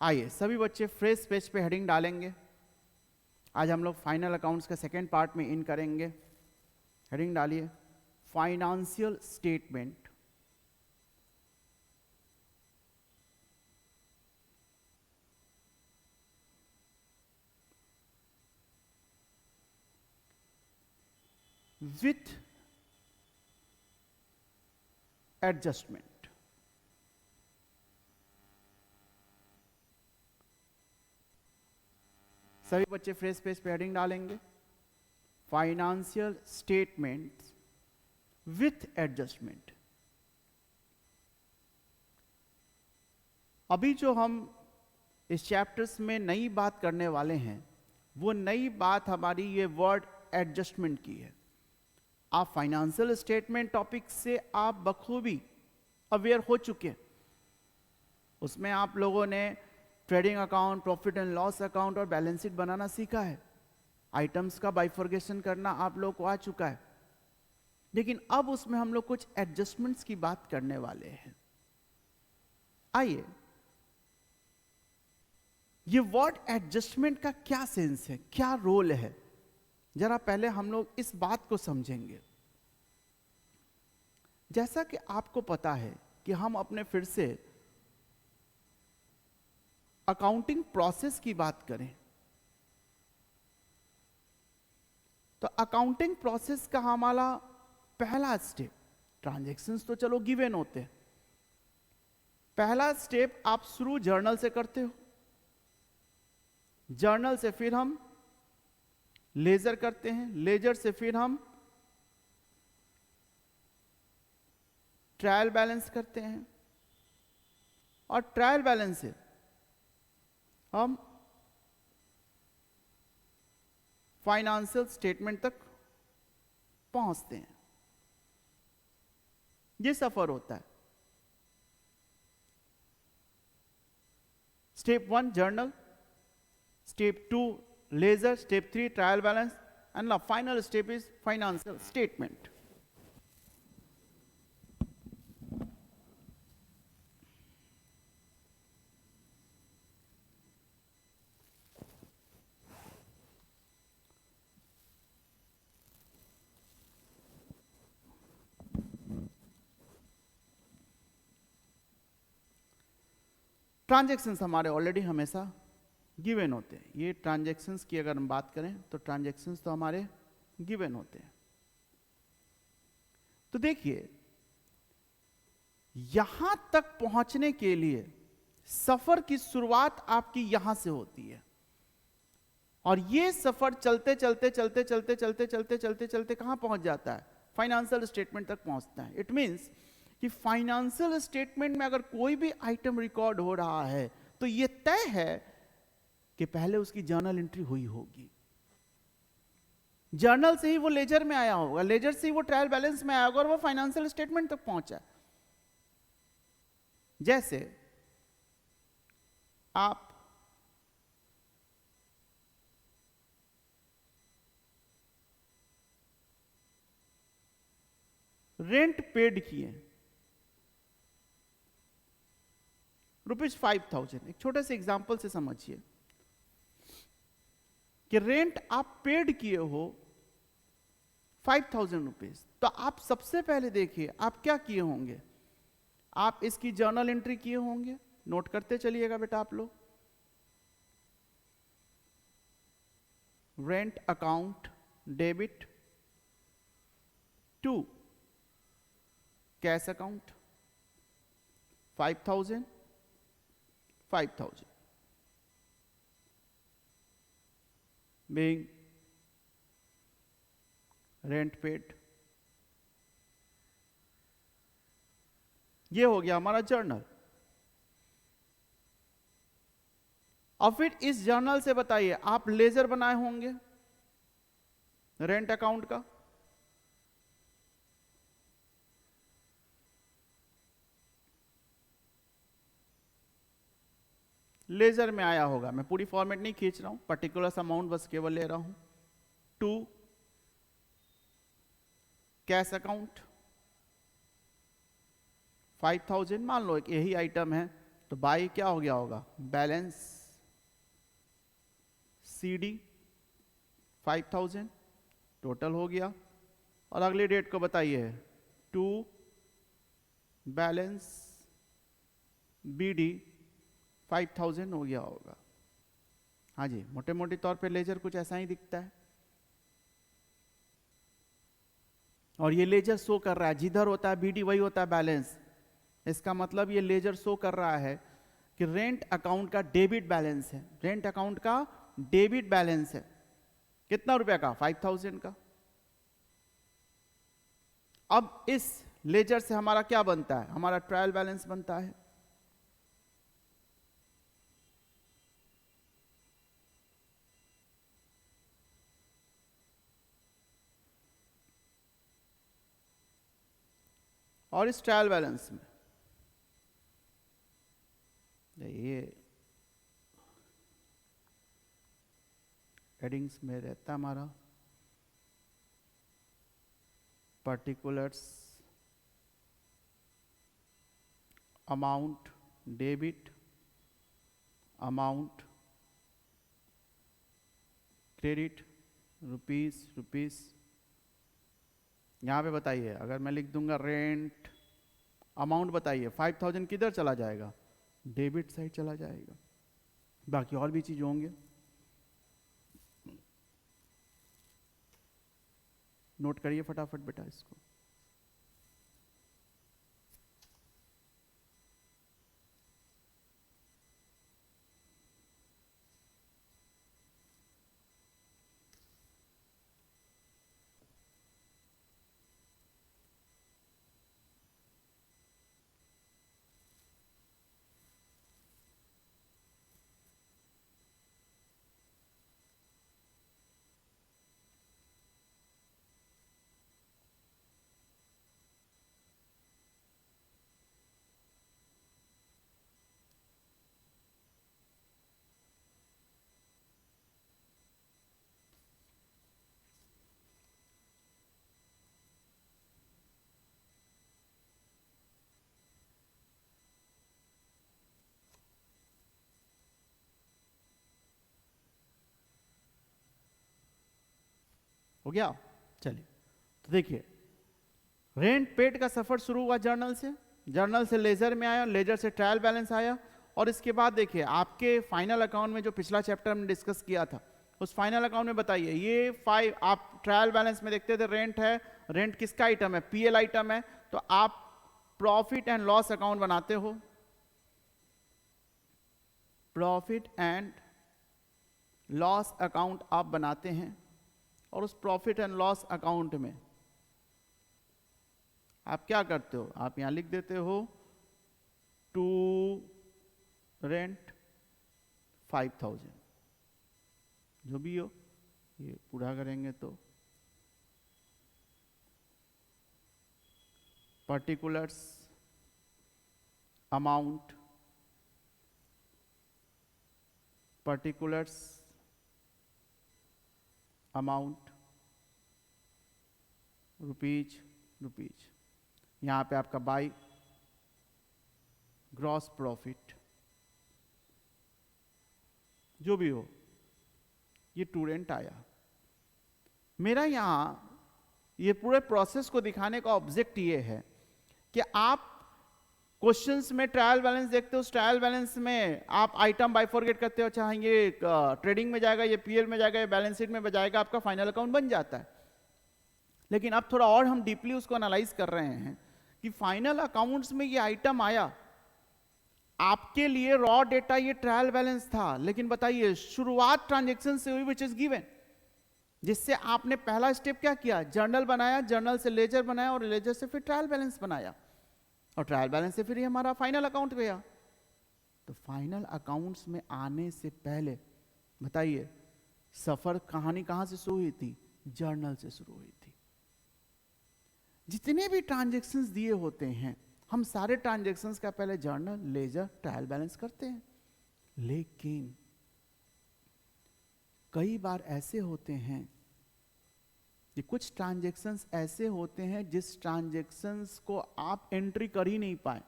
आइए सभी बच्चे फ्रेश पेज पे हेडिंग डालेंगे। आज हम लोग फाइनल अकाउंट्स के सेकेंड पार्ट में इन करेंगे। हेडिंग डालिए फाइनेंशियल स्टेटमेंट। With adjustment. सभी बच्चे फ्रेश पेज पे हेडिंग डालेंगे फाइनेंशियल स्टेटमेंट विथ एडजस्टमेंट। अभी जो हम इस चैप्टर्स में नई बात करने वाले हैं वो नई बात हमारी ये वर्ड एडजस्टमेंट की है। आप फाइनेंशियल स्टेटमेंट टॉपिक से आप बखूबी अवेयर हो चुके हैं। उसमें आप लोगों ने trading account, profit and loss account और बैलेंस शीट बनाना सीखा है। आइटम्स का बाइफर्गेशन करना आप लोग को आ चुका है। लेकिन अब उसमें हम लोग कुछ एडजस्टमेंट्स की बात करने वाले हैं। आइए, ये वर्ड एडजस्टमेंट का क्या सेंस है, क्या रोल है, जरा पहले हम लोग इस बात को समझेंगे। जैसा कि आपको पता है कि हम अपने फिर से अकाउंटिंग प्रोसेस की बात करें तो अकाउंटिंग प्रोसेस का हमारा पहला स्टेप, ट्रांजैक्शंस तो चलो गिवन होते हैं। पहला स्टेप आप शुरू जर्नल से करते हो। जर्नल से फिर हम लेजर करते हैं। लेजर से फिर हम ट्रायल बैलेंस करते हैं और ट्रायल बैलेंस से हम फाइनेंशियल स्टेटमेंट तक पहुंचते हैं। यह सफर होता है। Step 1 journal, step 2 ledger, step 3 trial balance and the final step is financial statement. Transactions हमारे ऑलरेडी हमेशा गिवन होते हैं। ये ट्रांजैक्शंस की अगर हम बात करें तो ट्रांजैक्शंस तो हमारे गिवन होते हैं। तो देखिए, यहां तक पहुंचने के लिए सफर की शुरुआत आपकी यहां से होती है और ये सफर चलते चलते चलते चलते चलते चलते चलते चलते कहां पहुंच जाता है? फाइनेंशियल स्टेटमेंट तक पहुंचता है। इट मींस कि फाइनेंशियल स्टेटमेंट में अगर कोई भी आइटम रिकॉर्ड हो रहा है तो यह तय है कि पहले उसकी जर्नल एंट्री हुई होगी। जर्नल से ही वो लेजर में आया होगा, लेजर से ही वो ट्रायल बैलेंस में आया होगा और वो फाइनेंशियल स्टेटमेंट तक पहुंचा। जैसे आप रेंट पेड किए ₹5,000। एक छोटे से एग्जांपल से समझिए कि रेंट आप पेड किए हो ₹5,000। तो आप सबसे पहले देखिए आप क्या किए होंगे। आप इसकी जर्नल एंट्री किए होंगे। नोट करते चलिएगा बेटा आप लोग। Rent account debit to cash account 5,000 being rent paid। ये हो गया हमारा जर्नल। और फिर इस जर्नल से बताइए आप लेजर बनाए होंगे रेंट अकाउंट का। लेजर में आया होगा। मैं पूरी फॉर्मेट नहीं खींच रहा हूं, पर्टिकुलर अमाउंट बस केवल ले रहा हूं। टू कैश अकाउंट 5,000 मान लो एक यही आइटम है तो बाई क्या हो गया होगा, बैलेंस CD 5000 टोटल हो गया। और अगली डेट को बताइए, टू बैलेंस BD 5000 हो गया होगा। हाँ जी, मोटे मोटे तौर पे लेजर कुछ ऐसा ही दिखता है। और ये लेजर शो कर रहा है, जिधर होता है BD वही होता है बैलेंस। इसका मतलब ये लेजर शो कर रहा है कि रेंट अकाउंट का डेबिट बैलेंस है, रेंट अकाउंट का डेबिट बैलेंस है। कितना रुपया का, 5000 का। अब इस लेजर से हमारा क्या बनता है, हमारा ट्रायल बैलेंस बनता है। और इस ट्रायल बैलेंस में ये हेडिंग्स में रहता हमारा particulars amount debit, amount credit, rupees. यहां पे बताइए, अगर मैं लिख दूंगा रेंट अमाउंट, बताइए 5000 किधर चला जाएगा, डेबिट साइड चला जाएगा। बाकी और भी चीज होंगे, नोट करिए फटाफट बेटा इसको। हो गया, चलिए। तो देखिए, रेंट पेड का सफर शुरू हुआ जर्नल से, जर्नल से लेजर में आया, लेजर से ट्रायल बैलेंस आया। और इसके बाद देखिए आपके फाइनल अकाउंट में, जो पिछला चैप्टर हमने डिस्कस किया था, उस फाइनल अकाउंट में बताइए ये 5, आप ट्रायल बैलेंस में देखते थे रेंट है, रेंट किसका आइटम है, PL आइटम है। तो आप प्रॉफिट एंड लॉस अकाउंट बनाते हो, प्रॉफिट एंड लॉस अकाउंट आप बनाते हैं। और उस प्रॉफिट एंड लॉस अकाउंट में आप क्या करते हो, आप यहां लिख देते हो टू रेंट 5000, जो भी हो, ये पूरा करेंगे तो particulars amount, particulars amount rupees, यहां पे आपका बाई ग्रॉस प्रॉफिट, जो भी हो, ये टू रेंट आया। मेरा यहां ये पूरे प्रोसेस को दिखाने का ऑब्जेक्ट ये है कि आप क्वेश्चंस में ट्रायल बैलेंस देखते हो, उस ट्रायल बैलेंस में आप आइटम बाइफॉरगेट करते हो, चाहे ये ट्रेडिंग में जाएगा, ये PL में जाएगा, ये बैलेंस शीट में जाएगा, आपका फाइनल अकाउंट बन जाता है। लेकिन अब थोड़ा और हम डीपली उसको एनालाइज कर रहे हैं कि फाइनल अकाउंट्स में ये आइटम आया, आपके लिए रॉ डेटा ये ट्रायल बैलेंस था, लेकिन बताइए शुरुआत ट्रांजेक्शन से हुई विच इज गिवन, जिससे आपने पहला स्टेप क्या किया, जर्नल बनाया, जर्नल से लेजर बनाया, और लेजर से फिर ट्रायल बैलेंस बनाया, और ट्रायल बैलेंस से फिर ये हमारा फाइनल अकाउंट गया। तो फाइनल अकाउंट्स में आने से पहले बताइए सफर कहानी कहां से शुरू हुई थी, जर्नल से शुरू हुई थी। जितने भी ट्रांजैक्शंस दिए होते हैं, हम सारे ट्रांजैक्शंस का पहले जर्नल, लेजर, ट्रायल बैलेंस करते हैं। लेकिन कई बार ऐसे होते हैं कि कुछ ट्रांजैक्शंस ऐसे होते हैं जिस ट्रांजैक्शंस को आप एंट्री कर ही नहीं पाए।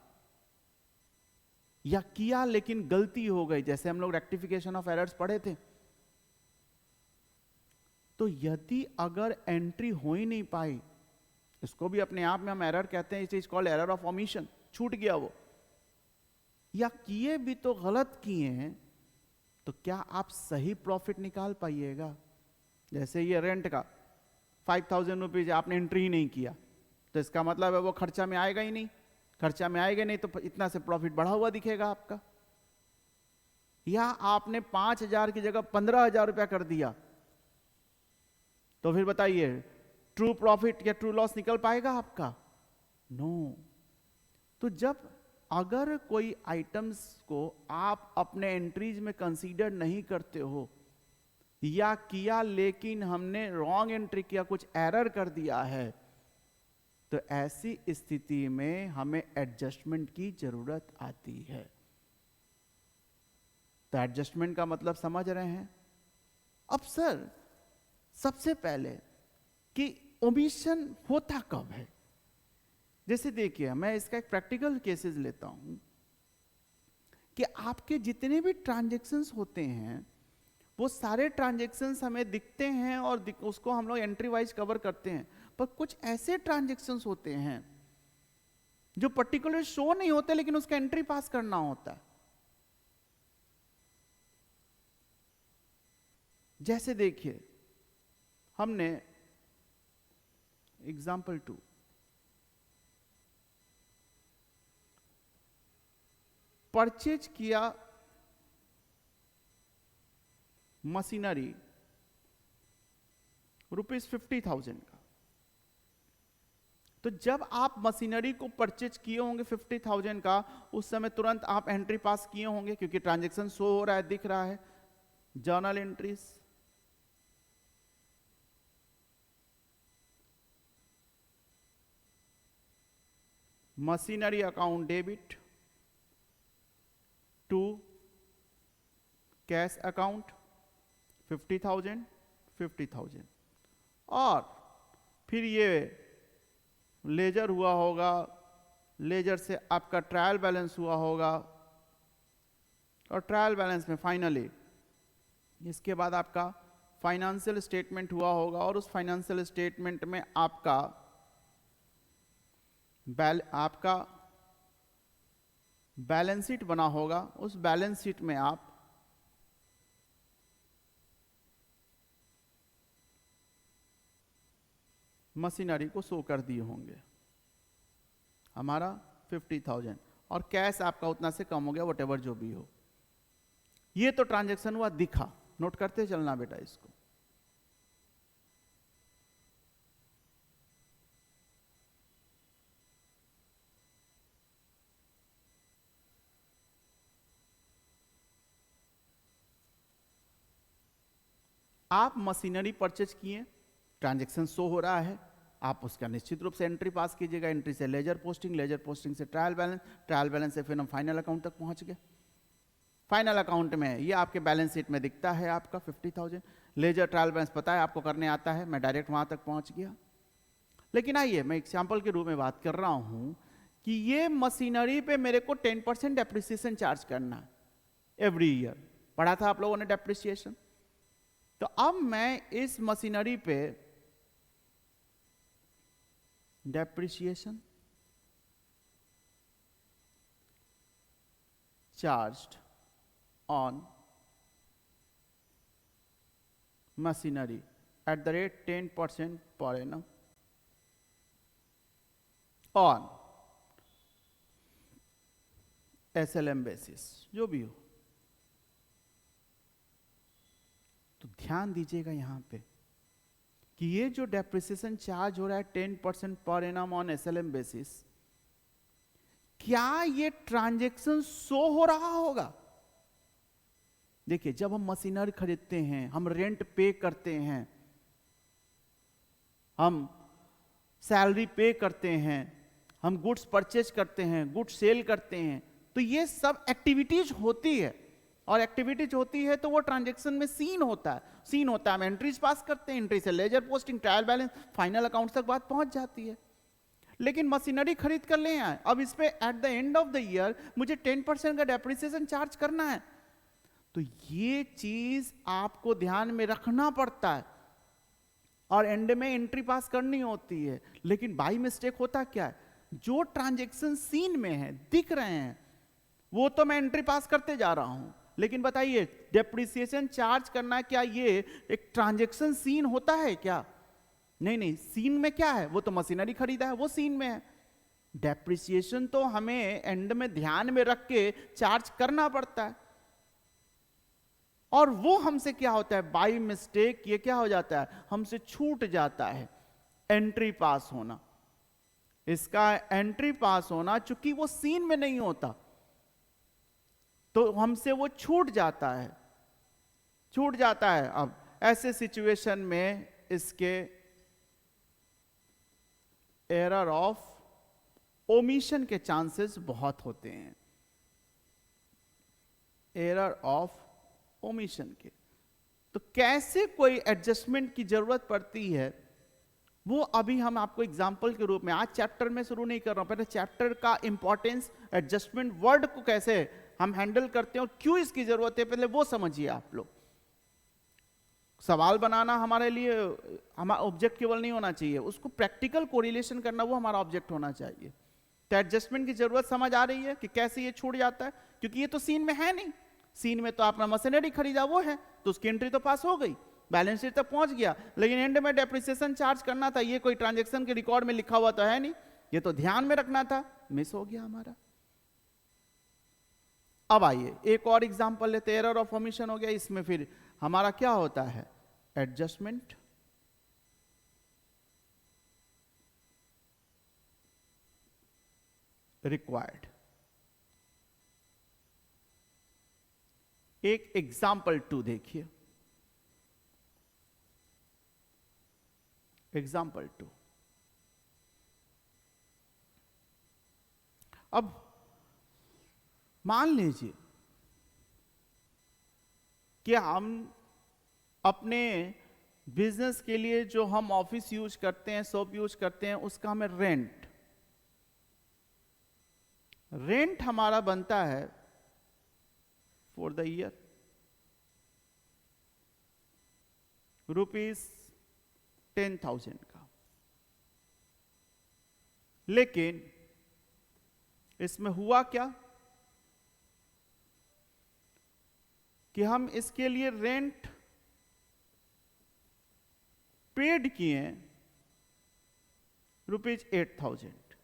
या किया लेकिन गलती हो गई, जैसे हम लोग रेक्टिफिकेशन ऑफ एरर्स पढ़े थे, तो यदि अगर एंट्री हो ही नहीं पाई, इसको भी अपने आप में हम एरर कहते हैं, it is called error of omission, छूट गया वो, या किए भी तो गलत किए हैं, तो क्या आप सही प्रॉफिट निकाल पाइएगा? जैसे ये रेंट का 5,000 रुपीज आपने एंट्री ही नहीं किया, तो इसका मतलब है वो खर्चा में आएगा ही नहीं, खर्चा में आएगा नहीं तो इतना से प्रॉफिट बढ़ा हुआ दिखेगा आपका। या आपने 5,000 की जगह 15,000 रुपया कर दिया, तो फिर बताइए ट्रू प्रॉफिट या ट्रू लॉस निकल पाएगा आपका? नो। तो जब अगर कोई आइटम्स को आप अपने एंट्रीज में कंसीडर नहीं करते हो, या किया लेकिन हमने रॉन्ग एंट्री किया, कुछ एरर कर दिया है, तो ऐसी स्थिति में हमें एडजस्टमेंट की जरूरत आती है। तो एडजस्टमेंट का मतलब समझ रहे हैं? अब सर सबसे पहले कि ओमिशन होता कब है, जैसे देखिए मैं इसका एक प्रैक्टिकल केसेस लेता हूं कि आपके जितने भी ट्रांजैक्शंस होते हैं वो सारे ट्रांजैक्शंस हमें दिखते हैं और उसको हम लोग एंट्री वाइज कवर करते हैं, पर कुछ ऐसे ट्रांजैक्शंस होते हैं जो पर्टिकुलर शो नहीं होते लेकिन उसका एंट्री पास करना होता है। जैसे देखिए हमने एग्जाम्पल 2, परचेज किया मशीनरी ₹50,000 का, तो जब आप मशीनरी को परचेज किए होंगे 50,000 का, उस समय तुरंत आप एंट्री पास किए होंगे क्योंकि ट्रांजैक्शन शो हो रहा है, दिख रहा है, journal entries. Machinery account debit to cash account 50,000, और फिर ये लेजर हुआ होगा, लेजर से आपका ट्रायल बैलेंस हुआ होगा, और ट्रायल बैलेंस में फाइनली इसके बाद आपका फाइनेंशियल स्टेटमेंट हुआ होगा, और उस फाइनेंशियल स्टेटमेंट में आपका बैलेंस शीट बना होगा। उस बैलेंस शीट में आप मशीनरी को शो कर दिए होंगे, हमारा 50,000, और कैश आपका उतना से कम हो गया, वटेवर जो भी हो। ये तो ट्रांजैक्शन हुआ, दिखा, नोट करते चलना बेटा इसको। आप मशीनरी परचेज किए, ट्रांजैक्शन शो हो रहा है, आप उसका निश्चित रूप से एंट्री पास कीजिएगा। एंट्री से लेजर पोस्टिंग, लेजर पोस्टिंग से ट्रायल बैलेंस, ट्रायल बैलेंस से फिर हम फाइनल अकाउंट तक पहुंच गए। फाइनल अकाउंट में ये आपके बैलेंस शीट में दिखता है आपका 50,000, लेजर ट्रायल बैलेंस पता है आपको करने आता है, मैं डायरेक्ट वहां तक पहुंच गया। लेकिन आइए मैं एग्जाम्पल के रूप में बात कर रहा हूं कि ये मशीनरी पे मेरे को 10% डेप्रिसिएशन चार्ज करना है एवरी ईयर, पढ़ा था आप लोगों ने डेप्रिसिएशन। तो अब मैं इस मशीनरी पे depreciation charged on machinery at the rate 10% per annum on SLM basis, जो भी हो। तो ध्यान दीजिएगा यहां पे कि ये जो डेप्रिसिएशन चार्ज हो रहा है 10% per annum on SLM basis, क्या ये ट्रांजैक्शन शो हो रहा होगा? देखिए जब हम मशीनरी खरीदते हैं, हम रेंट पे करते हैं, हम सैलरी पे करते हैं, हम गुड्स परचेज करते हैं, गुड्स सेल करते हैं, तो ये सब एक्टिविटीज होती है, और एक्टिविटीज होती है तो वो ट्रांजैक्शन में सीन होता है, हम एंट्रीज पास करते हैं, एंट्री से ledger posting, trial balance, final account तक बात पहुंच जाती है। लेकिन मशीनरी खरीद कर ले आए, अब इस पे at the end of the year मुझे 10% का डेप्रिसिएशन चार्ज करना है। तो ये चीज आपको ध्यान में रखना पड़ता है और एंड में एंट्री पास करनी होती है। लेकिन बाई मिस्टेक होता क्या है, जो ट्रांजैक्शन सीन में है दिख रहे हैं वो तो मैं एंट्री पास करते जा रहा हूं, लेकिन बताइए डेप्रिसिएशन चार्ज करना, क्या ये एक ट्रांजैक्शन सीन होता है क्या? नहीं नहीं, सीन में क्या है, वो तो मशीनरी खरीदा है वो सीन में है। डेप्रिसिएशन तो हमें एंड में ध्यान में रख के चार्ज करना पड़ता है, और वो हमसे क्या होता है, बाई मिस्टेक ये क्या हो जाता है, हमसे छूट जाता है एंट्री पास होना। इसका एंट्री पास होना चूंकि वो सीन में नहीं होता तो हमसे वो छूट जाता है, छूट जाता है। अब ऐसे सिचुएशन में इसके एरर ऑफ ओमिशन के चांसेस बहुत होते हैं, एरर ऑफ ओमिशन के। तो कैसे कोई एडजस्टमेंट की जरूरत पड़ती है वो अभी हम आपको एग्जाम्पल के रूप में, आज चैप्टर में शुरू नहीं कर रहा हूं, पहले चैप्टर का इंपॉर्टेंस, एडजस्टमेंट वर्ड को कैसे हम हैंडल करते हैं और क्यों इसकी जरूरत है, पहले वो समझिए आप लोग। सवाल बनाना हमारे लिए हमारा ऑब्जेक्ट केवल नहीं होना चाहिए, उसको प्रैक्टिकल कोरिलेशन करना वो हमारा ऑब्जेक्ट होना चाहिए। तो एडजस्टमेंट की जरूरत समझ आ रही है कि कैसे ये छूट जाता है, क्योंकि ये तो सीन में है नहीं। सीन में तो आपने मशीनरी खरीदा वो है, तो उसकी एंट्री तो पास हो गई, बैलेंस शीट तक पहुंच गया, लेकिन एंड में डेप्रिसिएशन चार्ज करना था, ये कोई ट्रांजैक्शन के रिकॉर्ड में लिखा हुआ तो है नहीं, ये तो ध्यान में रखना था, मिस हो गया हमारा। अब आइए एक और एग्जांपल लेते हैं, एरर ऑफ ओमिशन हो गया, इसमें फिर हमारा क्या होता है, एडजस्टमेंट रिक्वायर्ड। एक एग्जाम्पल 2 देखिए, एग्जाम्पल 2। अब मान लीजिए कि हम अपने बिजनेस के लिए जो हम ऑफिस यूज करते हैं, शॉप यूज करते हैं, उसका हमें रेंट हमारा बनता है फॉर द ईयर ₹10,000 का। लेकिन इसमें हुआ क्या कि हम इसके लिए रेंट पेड किए ₹8,000,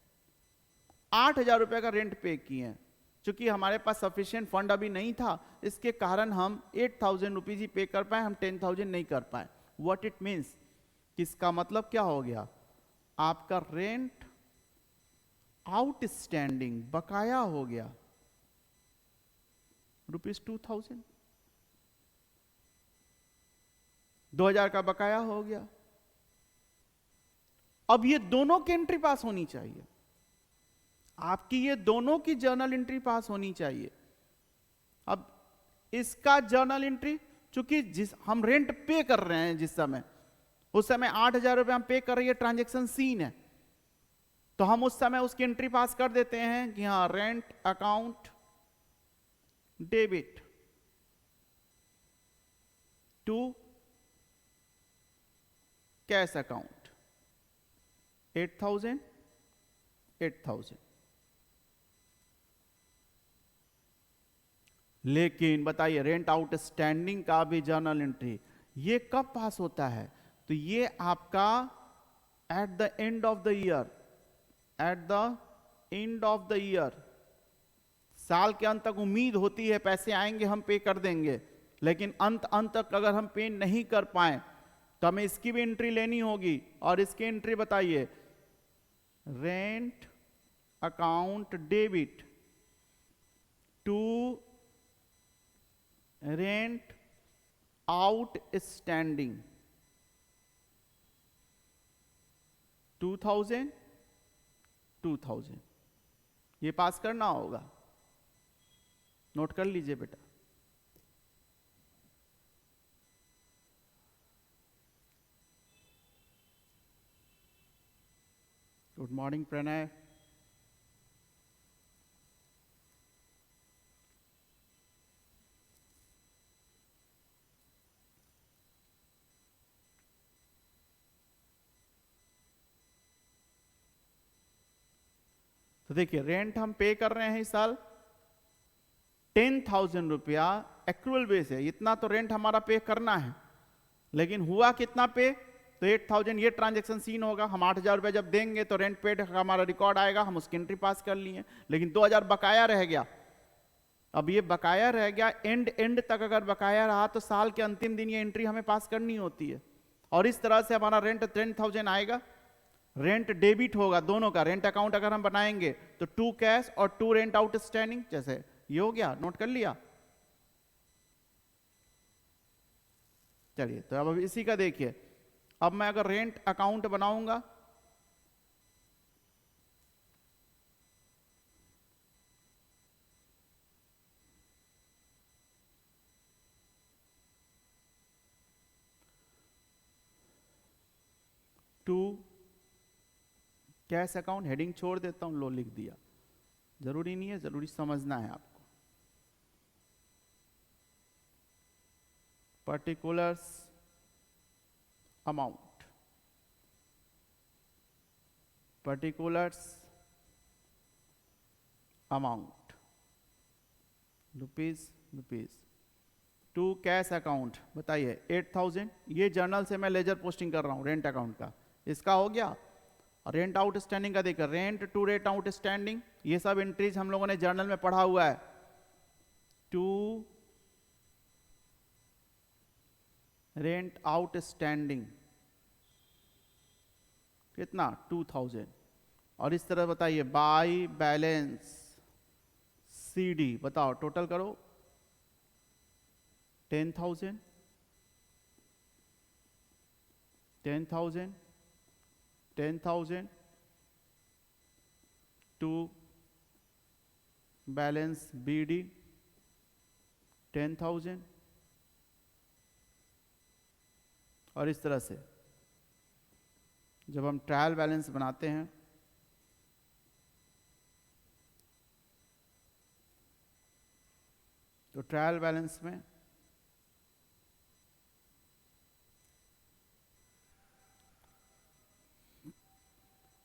8,000 रुपए का रेंट पे किए हैं। चूंकि हमारे पास सफिशिएंट फंड अभी नहीं था, इसके कारण हम 8,000 रुपीज ही पे कर पाए, हम 10,000 नहीं कर पाए। व्हाट इट मीन्स, इसका मतलब क्या हो गया, आपका रेंट आउटस्टैंडिंग बकाया हो गया ₹2,000, 2,000 का बकाया हो गया। अब ये दोनों की एंट्री पास होनी चाहिए, आपकी ये दोनों की जर्नल एंट्री पास होनी चाहिए। अब इसका जर्नल एंट्री, चूंकि जिस हम रेंट पे कर रहे हैं जिस समय, उस समय 8,000 रुपए हम पे कर रही है, ट्रांजैक्शन सीन है, तो हम उस समय उसकी एंट्री पास कर देते हैं कि हाँ rent account debit to cash account 8,000 8,000। लेकिन बताइए रेंट आउटस्टैंडिंग का भी जर्नल एंट्री ये कब पास होता है, तो ये आपका at the end of the year, at the end of the year, साल के अंत तक उम्मीद होती है पैसे आएंगे हम पे कर देंगे, लेकिन अंत तक अगर हम पे नहीं कर पाए तो हमें इसकी भी एंट्री लेनी होगी। और इसकी एंट्री बताइए, rent account debit to rent outstanding 2,000 ये पास करना होगा, नोट कर लीजिए बेटा। Good morning Pranay. तो देखिए रेंट हम पे कर रहे हैं इस साल 10,000 रुपया एक्रूअल बेस है, इतना तो रेंट हमारा पे करना है, लेकिन हुआ कितना पे, तो 8,000 ये ट्रांजैक्शन सीन होगा। हम 8,000 रुपये जब देंगे तो रेंट पेड हमारा रिकॉर्ड आएगा, हम उसकी एंट्री पास कर लिए, लेकिन 2,000 बकाया रह गया। अब ये बकाया रह गया, एंड तक अगर बकाया रहा तो साल के अंतिम दिन ये एंट्री हमें पास करनी होती है। और इस तरह से हमारा रेंट 10,000 आएगा, रेंट डेबिट होगा दोनों का। रेंट अकाउंट अगर हम बनाएंगे तो 2 कैश और 2 रेंट आउटस्टैंडिंग, जैसे ये हो गया, नोट कर लिया। चलिए तो अब इसी का देखिए, अब मैं अगर रेंट अकाउंट बनाऊंगा टू कैश अकाउंट, हेडिंग छोड़ देता हूं, लो लिख दिया, जरूरी नहीं है, जरूरी समझना है आपको। Particulars amount, particulars amount rupees to cash account, बताइए 8,000। ये जर्नल से मैं लेजर पोस्टिंग कर रहा हूं रेंट अकाउंट का, इसका हो गया। रेंट आउटस्टैंडिंग का देखकर रेंट टू रेंट आउटस्टैंडिंग, ये सब एंट्रीज हम लोगों ने जर्नल में पढ़ा हुआ है। टू रेंट आउटस्टैंडिंग कितना 2,000। और इस तरह बताइए बाय बैलेंस सीडी, बताओ टोटल करो 10,000 10,000 10,000 टू बैलेंस बीडी 10,000। और इस तरह से जब हम ट्रायल बैलेंस बनाते हैं तो ट्रायल बैलेंस में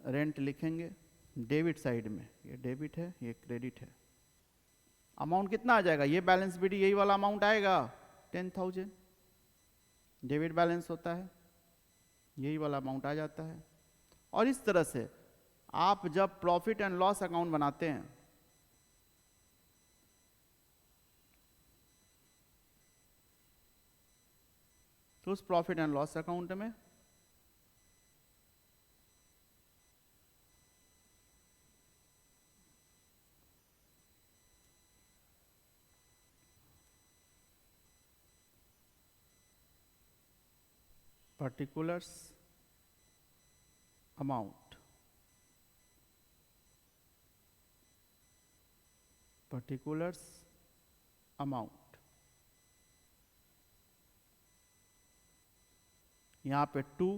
रेंट लिखेंगे डेबिट साइड में, ये डेबिट है ये क्रेडिट है। अमाउंट कितना आ जाएगा, ये बैलेंस बीडी यही वाला अमाउंट आएगा 10,000, डेबिट बैलेंस होता है, यही वाला अमाउंट आ जाता है। और इस तरह से आप जब प्रॉफिट एंड लॉस अकाउंट बनाते हैं तो उस प्रॉफिट एंड लॉस अकाउंट में particulars amount, particulars amount, यहां पे 2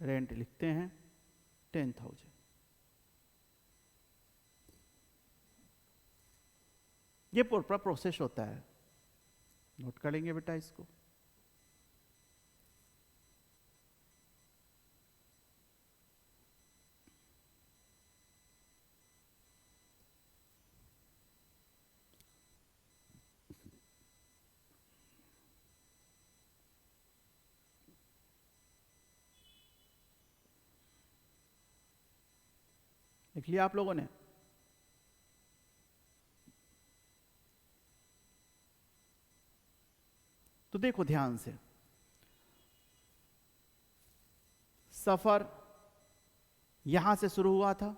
रेंट लिखते हैं 10,000। ये पूरा प्रोसेस होता है, नोट कर लेंगे बेटा इसको। लिख लिया आप लोगों ने? तो देखो ध्यान से, सफर यहां से शुरू हुआ था,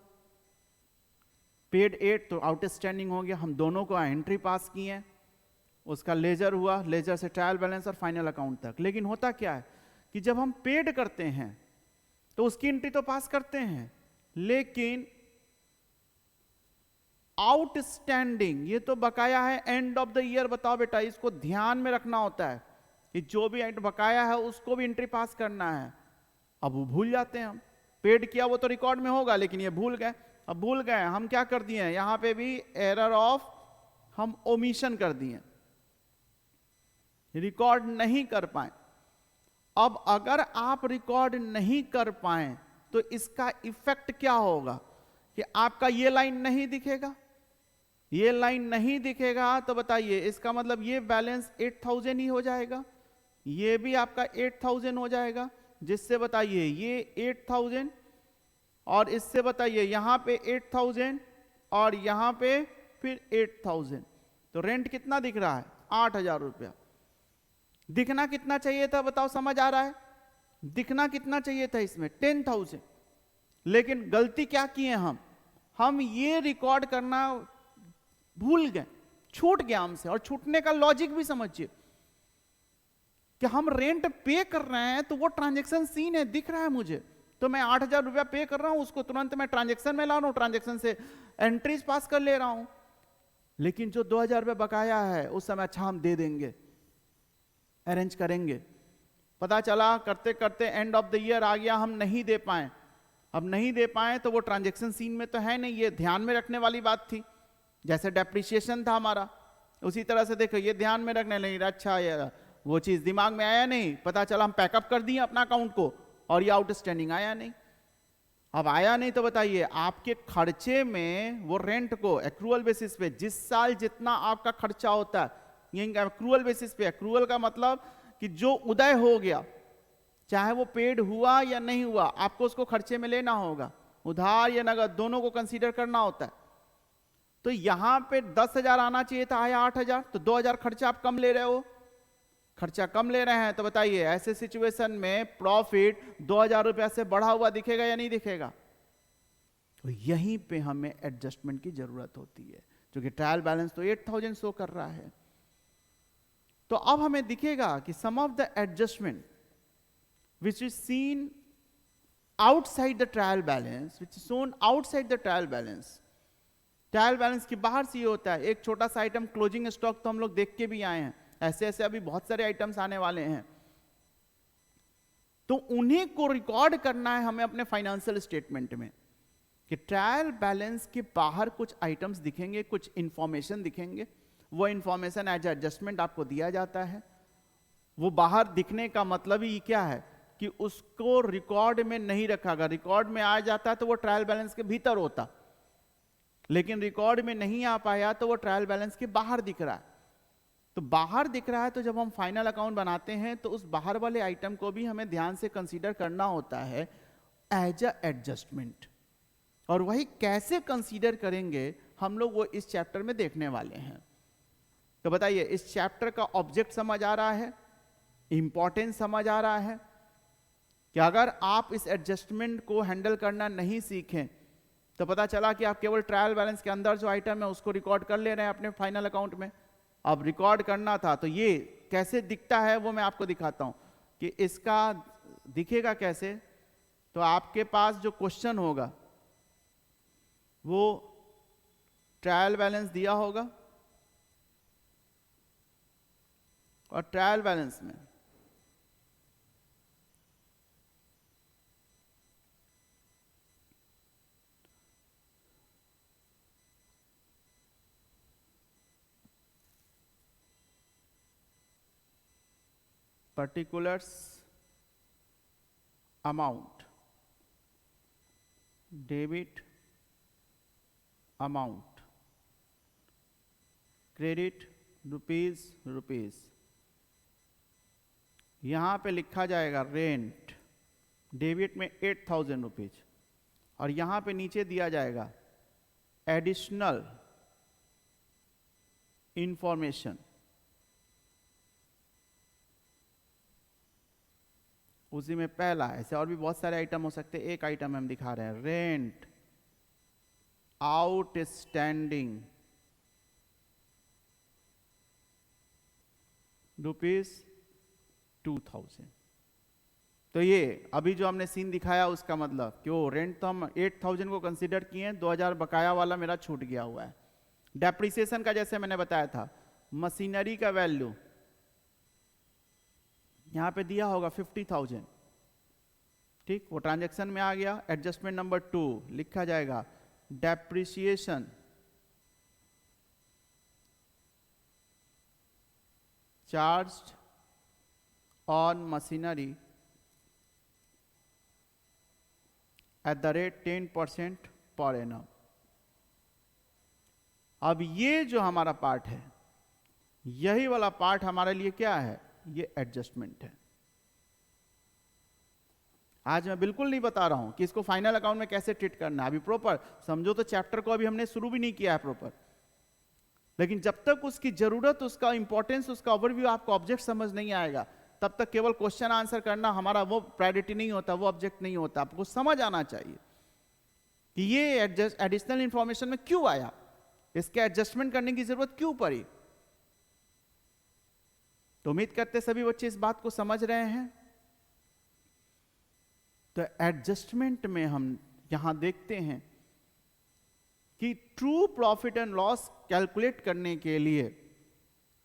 पेड 8 तो आउटस्टैंडिंग हो गया, हम दोनों को एंट्री पास की है, उसका लेजर हुआ, लेजर से ट्रायल बैलेंस और फाइनल अकाउंट तक। लेकिन होता क्या है कि जब हम पेड करते हैं तो उसकी एंट्री तो पास करते हैं, लेकिन आउटस्टैंडिंग ये तो बकाया है एंड ऑफ द ईयर। बताओ बेटा, इसको ध्यान में रखना होता है कि जो भी बकाया है उसको भी एंट्री पास करना है। अब वो भूल जाते हैं हम, पेड किया वो तो रिकॉर्ड में होगा, लेकिन ये भूल गए। अब भूल गए, हम क्या कर दिए हैं, यहां पे भी एरर ऑफ हम ओमिशन कर दिए, रिकॉर्ड नहीं कर पाए। अब अगर आप रिकॉर्ड नहीं कर पाए तो इसका इफेक्ट क्या होगा कि आपका ये लाइन नहीं दिखेगा, ये लाइन नहीं दिखेगा, तो बताइए इसका मतलब ये बैलेंस 8000 ही हो जाएगा, ये भी आपका 8000 हो जाएगा, जिससे बताइए ये 8000 और इससे बताइए यहां पे 8000 और यहां पे फिर 8000, तो रेंट कितना दिख रहा है, 8000 रुपया। दिखना कितना चाहिए था बताओ, समझ आ रहा है, दिखना कितना चाहिए था इसमें 10,000, लेकिन गलती क्या की है हम ये रिकॉर्ड करना भूल गए, छूट गया हमसे। और छूटने का लॉजिक भी समझिए कि हम रेंट पे कर रहे हैं तो वो ट्रांजैक्शन सीन है, दिख रहा है मुझे, तो मैं 8000 रुपया पे कर रहा हूं, उसको तुरंत मैं ट्रांजैक्शन में ला रहा हूं, ट्रांजैक्शन से एंट्रीज पास कर ले रहा हूं। लेकिन जो 2000 रुपया बकाया है उस समय अच्छा हम दे देंगे, अरेंज करेंगे, पता चला करते करते एंड ऑफ द ईयर आ गया, हम नहीं दे पाए। अब नहीं दे पाए तो वो ट्रांजैक्शन सीन में तो है नहीं, ये ध्यान में रखने वाली बात थी, जैसे डेप्रिसिएशन था हमारा, उसी तरह से देखो ये ध्यान में रखने नहीं, अच्छा यार वो चीज दिमाग में आया नहीं, पता चला हम पैकअप कर दिए अपना अकाउंट को और ये आउटस्टैंडिंग आया नहीं। अब आया नहीं तो बताइए आपके खर्चे में वो रेंट को एक्रूअल बेसिस पे, जिस साल जितना आपका खर्चा होता है ये एक्रूअल बेसिस पे, एक्रूअल का मतलब कि जो उदय हो गया चाहे वो पेड हुआ या नहीं हुआ, आपको उसको खर्चे में लेना होगा, उधार या नगद दोनों को कंसीडर करना होता है। तो यहां पे 10,000 आना चाहिए था, आया 8,000, तो 2,000 खर्चा आप कम ले रहे हो, खर्चा कम ले रहे हैं, तो बताइए ऐसे सिचुएशन में प्रॉफिट 2,000 रुपया से बढ़ा हुआ दिखेगा या नहीं दिखेगा। तो यहीं पे हमें एडजस्टमेंट की जरूरत होती है, क्योंकि ट्रायल बैलेंस तो 8,000 शो कर रहा है। तो अब हमें दिखेगा कि sum of the adjustment which is seen outside the trial balance, which is shown outside the trial balance, trial balance के बाहर से ये होता है। एक छोटा सा आइटम क्लोजिंग स्टॉक तो हम लोग देख के भी आए हैं, ऐसे ऐसे अभी बहुत सारे आइटम्स आने वाले हैं, तो उन्हीं को रिकॉर्ड करना है हमें अपने फाइनेंशियल स्टेटमेंट में कि ट्रायल बैलेंस के बाहर कुछ आइटम्स दिखेंगे, कुछ इंफॉर्मेशन दिखेंगे, वो इंफॉर्मेशन एज एडजस्टमेंट आपको दिया जाता है। वो बाहर दिखने का मतलब ही क्या है कि उसको रिकॉर्ड में नहीं रखा गया, रिकॉर्ड में आ जाता तो वो ट्रायल बैलेंस के भीतर होता, लेकिन रिकॉर्ड में नहीं आ पाया तो वो ट्रायल बैलेंस के बाहर दिख रहा है। तो बाहर दिख रहा है तो जब हम फाइनल अकाउंट बनाते हैं तो उस बाहर वाले आइटम को भी हमें ध्यान से कंसीडर करना होता है एज अ एडजस्टमेंट। और वही कैसे कंसीडर करेंगे हम लोग वो इस चैप्टर में देखने वाले हैं। तो बताइए इस चैप्टर का ऑब्जेक्ट समझ आ रहा है, इंपॉर्टेंस समझ आ रहा है कि अगर आप इस एडजस्टमेंट को हैंडल करना नहीं सीखें तो पता चला कि आप केवल ट्रायल बैलेंस के अंदर जो आइटम है उसको रिकॉर्ड कर ले रहे हैं अपने फाइनल अकाउंट में। अब रिकॉर्ड करना था तो ये कैसे दिखता है वो मैं आपको दिखाता हूं कि इसका दिखेगा कैसे। तो आपके पास जो क्वेश्चन होगा वो ट्रायल बैलेंस दिया होगा और ट्रायल बैलेंस में particulars amount, debit amount, credit rupees, यहां पे लिखा जाएगा रेंट, डेबिट में 8,000 रुपीज, और यहां पे नीचे दिया जाएगा एडिशनल इंफॉर्मेशन, उसी में पहला, ऐसे और भी बहुत सारे आइटम हो सकते हैं, एक आइटम हम दिखा रहे हैं रेंट आउटस्टैंडिंग ₹2,000। तो ये अभी जो हमने सीन दिखाया उसका मतलब कि वो रेंट तो हम 8,000 को कंसीडर किए हैं, 2,000 बकाया वाला मेरा छूट गया हुआ है। डेप्रिसिएशन का जैसे मैंने बताया था, मशीनरी का वैल्यू यहां पे दिया होगा 50,000, ठीक, वो ट्रांजैक्शन में आ गया। एडजस्टमेंट नंबर 2 लिखा जाएगा depreciation charged on machinery at the rate 10% per annum. अब ये जो हमारा पार्ट है, यही वाला पार्ट हमारे लिए क्या है, ये एडजस्टमेंट है। आज मैं बिल्कुल नहीं बता रहा हूं कि इसको फाइनल अकाउंट में कैसे ट्रीट करना है, अभी प्रॉपर समझो। तो चैप्टर को अभी हमने शुरू भी नहीं किया है प्रॉपर, लेकिन जब तक उसकी जरूरत, उसका इंपॉर्टेंस, उसका ओवरव्यू, आपको ऑब्जेक्ट समझ नहीं आएगा, तब तक केवल क्वेश्चन आंसर करना हमारा वो प्रायोरिटी नहीं होता, वो ऑब्जेक्ट नहीं होता। आपको समझ आना चाहिए कि ये एडिशनल इंफॉर्मेशन में क्यों आया, इसके एडजस्टमेंट करने की जरूरत क्यों पड़ी। तो उम्मीद करते सभी बच्चे इस बात को समझ रहे हैं। तो एडजस्टमेंट में हम यहां देखते हैं कि true profit and loss calculate करने के लिए,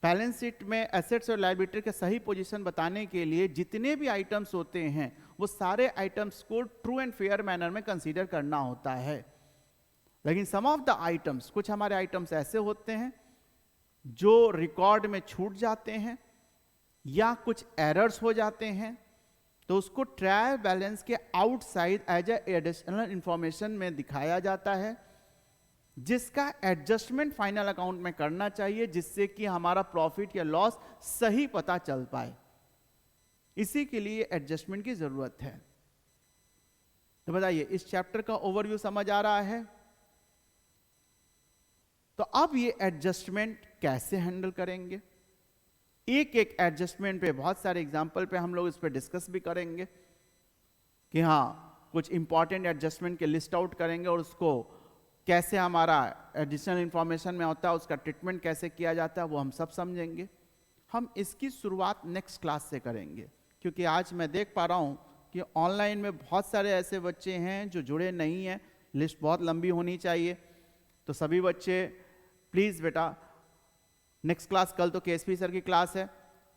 बैलेंस शीट में एसेट्स और लायबिलिटी के सही पोजीशन बताने के लिए जितने भी आइटम्स होते हैं, वो सारे आइटम्स को ट्रू एंड फेयर मैनर में कंसीडर करना होता है। लेकिन सम ऑफ द आइटम्स, कुछ हमारे आइटम्स ऐसे होते हैं जो रिकॉर्ड में छूट जाते हैं या कुछ एरर्स हो जाते हैं, तो उसको ट्रायल बैलेंस के आउटसाइड एज एडिशनल इंफॉर्मेशन में दिखाया जाता है, जिसका एडजस्टमेंट फाइनल अकाउंट में करना चाहिए, जिससे कि हमारा प्रॉफिट या लॉस सही पता चल पाए। इसी के लिए एडजस्टमेंट की जरूरत है। तो बताइए, इस चैप्टर का ओवरव्यू समझ आ रहा है? तो अब ये एडजस्टमेंट कैसे हैंडल करेंगे, एक एक एडजस्टमेंट पे, बहुत सारे एग्जांपल पे हम लोग इस पे डिस्कस भी करेंगे कि हाँ, कुछ इंपॉर्टेंट एडजस्टमेंट के लिस्ट आउट करेंगे और उसको कैसे हमारा एडिशनल इंफॉर्मेशन में होता है, उसका ट्रीटमेंट कैसे किया जाता है, वो हम सब समझेंगे। हम इसकी शुरुआत नेक्स्ट क्लास से करेंगे, क्योंकि आज मैं देख पा रहा हूँ कि ऑनलाइन में बहुत सारे ऐसे बच्चे हैं जो जुड़े नहीं हैं। लिस्ट बहुत लंबी होनी चाहिए। तो सभी बच्चे प्लीज़ बेटा, नेक्स्ट क्लास, कल तो केएसपी सर की क्लास है,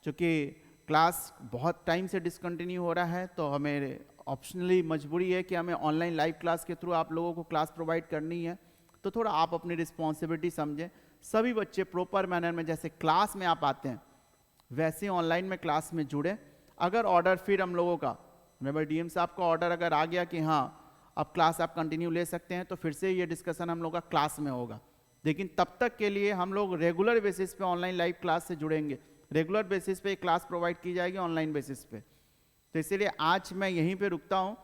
चूँकि क्लास बहुत टाइम से डिसकंटिन्यू हो रहा है, तो हमें ऑप्शनली मजबूरी है कि हमें ऑनलाइन लाइव क्लास के थ्रू आप लोगों को क्लास प्रोवाइड करनी है। तो थोड़ा आप अपनी रिस्पॉन्सिबिलिटी समझें। सभी बच्चे प्रॉपर मैनर में जैसे क्लास में आप आते हैं, वैसे ऑनलाइन में क्लास में जुड़े। अगर ऑर्डर फिर हम लोगों का, मेरे डीएम साहब का ऑर्डर अगर आ गया कि हाँ अब क्लास आप कंटिन्यू ले सकते हैं, तो फिर से ये डिस्कशन हम लोग का क्लास में होगा। लेकिन तब तक के लिए हम लोग रेगुलर बेसिस पे ऑनलाइन लाइव क्लास से जुड़ेंगे। रेगुलर बेसिस पे क्लास प्रोवाइड की जाएगी ऑनलाइन बेसिस पे। तो इसीलिए आज मैं यहीं पे रुकता हूँ।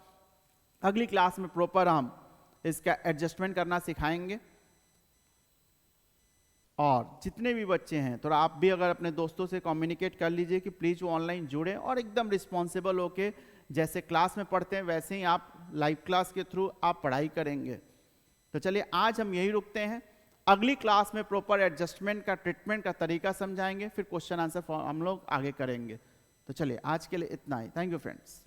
अगली क्लास में प्रॉपर हम इसका एडजस्टमेंट करना सिखाएंगे। और जितने भी बच्चे हैं, थोड़ा आप भी अगर अपने दोस्तों से कम्युनिकेट कर लीजिए कि प्लीज़ वो ऑनलाइन जुड़े और एकदम रिस्पॉन्सिबल होके जैसे क्लास में पढ़ते हैं वैसे ही आप लाइव क्लास के थ्रू आप पढ़ाई करेंगे। तो चलिए आज हम यही रुकते हैं। अगली क्लास में प्रॉपर एडजस्टमेंट का, ट्रीटमेंट का तरीका समझाएंगे, फिर क्वेश्चन आंसर हम लोग आगे करेंगे। तो चलिए आज के लिए इतना ही। Thank you friends.